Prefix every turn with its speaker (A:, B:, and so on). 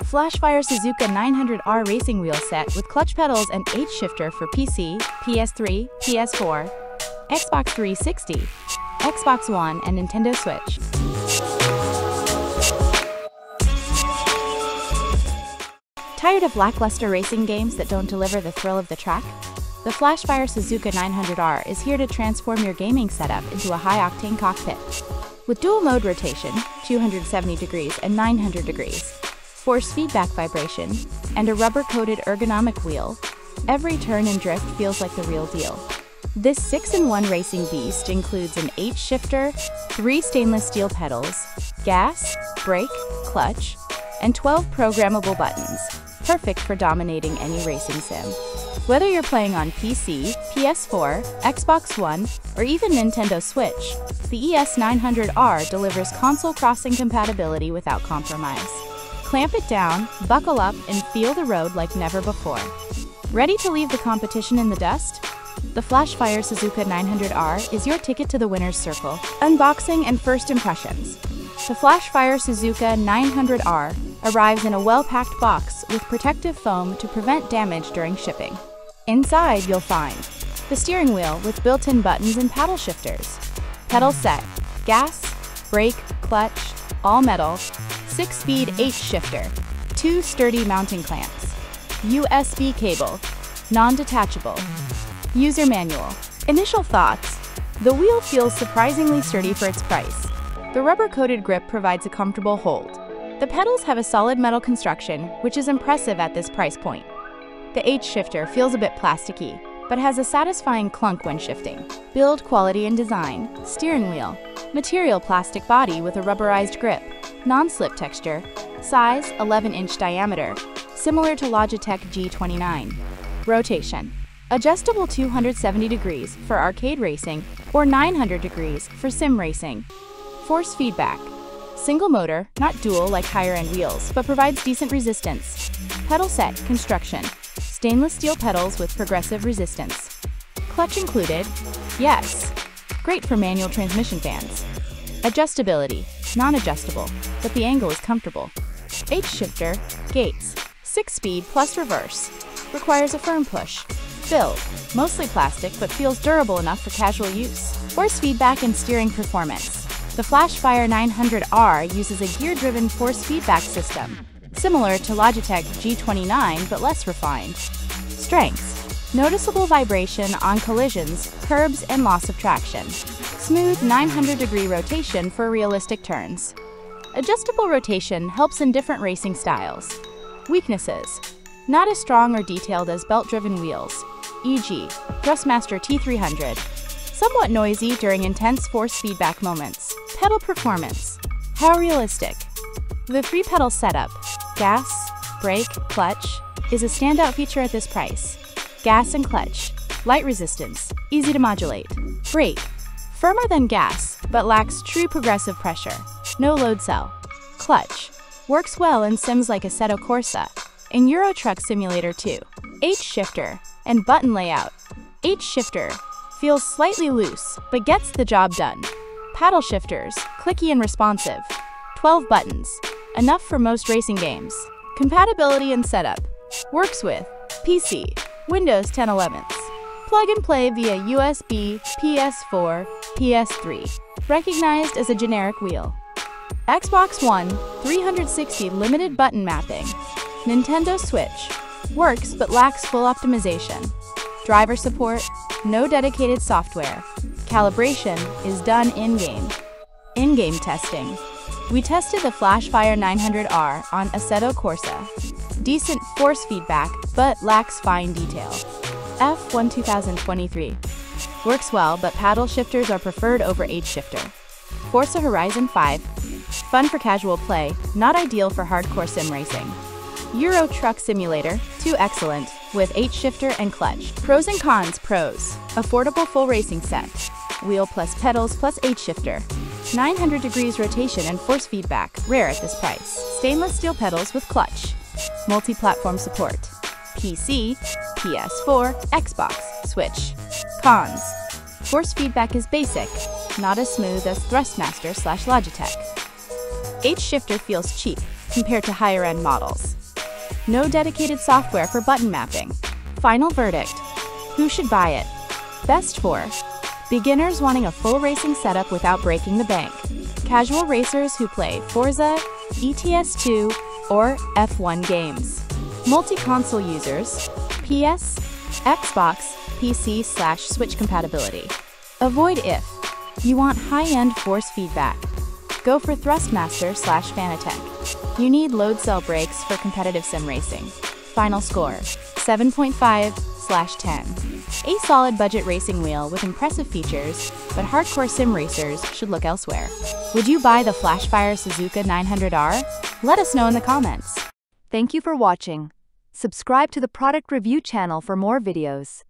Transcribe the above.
A: Flashfire Suzuka 900R racing wheel set with clutch pedals and H-shifter for PC, PS3, PS4, Xbox 360, Xbox One, and Nintendo Switch. Tired of lackluster racing games that don't deliver the thrill of the track? The Flashfire Suzuka 900R is here to transform your gaming setup into a high-octane cockpit. With dual-mode rotation, 270 degrees and 900 degrees, force feedback vibration, and a rubber-coated ergonomic wheel, every turn and drift feels like the real deal. This 6-in-1 racing beast includes an H-shifter, 3 stainless steel pedals, gas, brake, clutch, and 12 programmable buttons, perfect for dominating any racing sim. Whether you're playing on PC, PS4, Xbox One, or even Nintendo Switch, the ES900R delivers console crossing compatibility without compromise. Clamp it down, buckle up, and feel the road like never before. Ready to leave the competition in the dust? The Flashfire Suzuka 900R is your ticket to the winner's circle. Unboxing and first impressions. The Flashfire Suzuka 900R arrives in a well-packed box with protective foam to prevent damage during shipping. Inside, you'll find the steering wheel with built-in buttons and paddle shifters, pedal set, gas, brake, clutch, all metal, 6-speed H-shifter, 2 sturdy mounting clamps, USB cable, non-detachable, user manual. Initial thoughts: the wheel feels surprisingly sturdy for its price. The rubber-coated grip provides a comfortable hold. The pedals have a solid metal construction, which is impressive at this price point. The H-shifter feels a bit plasticky, but has a satisfying clunk when shifting. Build quality and design. Steering wheel. Material plastic body with a rubberized grip. Non-slip texture. Size 11-inch diameter, similar to Logitech G29. Rotation. Adjustable 270 degrees for arcade racing or 900 degrees for sim racing. Force feedback. Single motor, not dual like higher-end wheels, but provides decent resistance. Pedal set construction. Stainless steel pedals with progressive resistance. Clutch included? Yes. Great for manual transmission fans. Adjustability. Non-adjustable, but the angle is comfortable. H-shifter. Gates. 6-speed plus reverse. Requires a firm push. Build. Mostly plastic, but feels durable enough for casual use. Force feedback and steering performance. The Flashfire 900R uses a gear-driven force feedback system, similar to Logitech G29 but less refined. Strengths. Noticeable vibration on collisions, curbs, and loss of traction. Smooth 900-degree rotation for realistic turns. Adjustable rotation helps in different racing styles. Weaknesses. Not as strong or detailed as belt-driven wheels, e.g. Thrustmaster T300. Somewhat noisy during intense force feedback moments. Pedal performance. How realistic? The 3-pedal setup, gas, brake, clutch, is a standout feature at this price. Gas and clutch, light resistance, easy to modulate. Brake, firmer than gas, but lacks true progressive pressure. No load cell. Clutch, works well in sims like Assetto Corsa, in Euro Truck Simulator 2. H-shifter and button layout. H-shifter feels slightly loose, but gets the job done. Paddle shifters, clicky and responsive. 12 buttons, enough for most racing games. Compatibility and setup. Works with PC, Windows 10 11s. Plug and play via USB, PS4, PS3. Recognized as a generic wheel. Xbox One, 360 limited button mapping. Nintendo Switch. Works but lacks full optimization. Driver support, no dedicated software. Calibration is done in-game. In-game testing. We tested the Flashfire 900R on Assetto Corsa. Decent force feedback, but lacks fine detail. F1 2023. Works well, but paddle shifters are preferred over H-shifter. Forza Horizon 5. Fun for casual play, not ideal for hardcore sim racing. Euro Truck Simulator, too excellent, with H-shifter and clutch. Pros and cons. Pros. Affordable full racing set. Wheel plus pedals plus H-shifter. 900 degrees rotation and force feedback, rare at this price. Stainless steel pedals with clutch. Multi-platform support. PC, PS4, Xbox, Switch. Cons. Force feedback is basic, not as smooth as Thrustmaster / Logitech. H-shifter feels cheap, compared to higher-end models. No dedicated software for button mapping. Final verdict. Who should buy it? Best for beginners wanting a full racing setup without breaking the bank. Casual racers who play Forza, ETS2, or F1 games. Multi-console users, PS, Xbox, PC/Switch compatibility. Avoid if you want high-end force feedback. Go for Thrustmaster/Fanatec. You need load cell brakes for competitive sim racing. Final score, 7.5/10. A solid budget racing wheel with impressive features, but hardcore sim racers should look elsewhere. Would you buy the Flashfire Suzuka 900R? Let us know in the comments.
B: Thank you for watching. Subscribe to the product review channel for more videos.